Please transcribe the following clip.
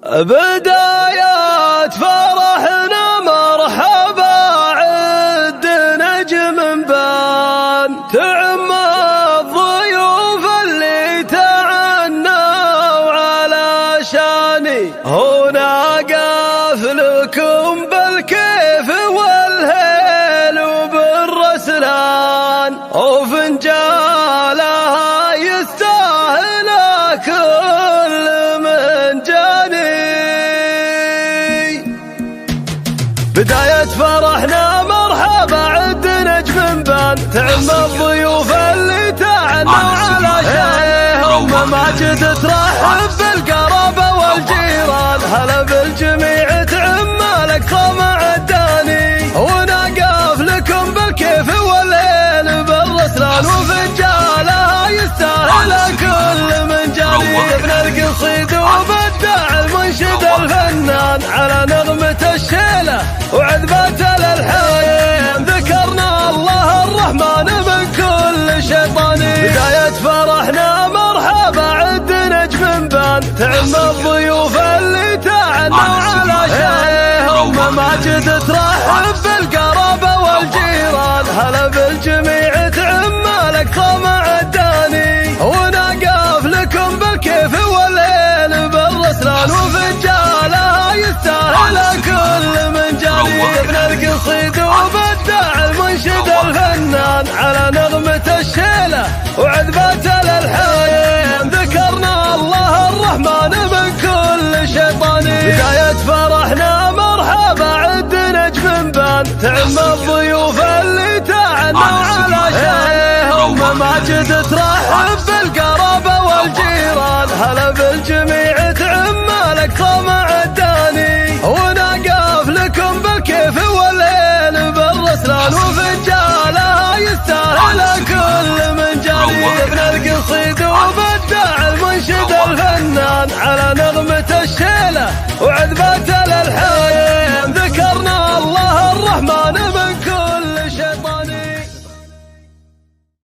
بدايات فرحنا مرحبا عد نجم بان تعم الضيوف اللي تعنوا على شاني هنا قافلكم بالكيف والهيل وبالرسلان وفنجالها يستاهل كل من جاني. بداية فرحنا مرحبا عد نجم بان تعم الضيوف اللي تعنوا على شانهم ماجد ترحب بالقرابة والجيران هلا بالجميع تعم لك طمع الداني ونقف لكم بالكيف والليل بالرسلان وفنجالها يستاهل كل من جاني. ابن القصيد وبدع المنشد الفنان على نغمة الشيلة وعذبات الالحان ذكرنا الله الرحمن من كل شيطان. بداية فرحنا مرحبا عد نجم بان تعم الضيوف اللي تعنوا على شيهم ماجد ترحب بالقرابة والجيران هلا بالجميع تعم لك طمع الداني ونقف لكم بالكيف والليل بالرسلان وفنجالها يستاهل كل من جاني. ابن القصيد وبدع المنشد الفنان على نغمة الشيلة وعذبات الالحان ذكرنا الله الرحمن من كل شيطان. بداية فرحنا مرحبا عد نجم بان تعم الضيوف اللي تعنوا على شيهم ماجد ترحب بالقرابة والجيران هلا بالجميع تعم لك طمع الداني ونقف لكم بالكيف والليل بالرسلان وفنجالها يستاهل كل من جاني. ابن القصيد وبدع المنشد الفنان على نغمة الشيلة وعذبات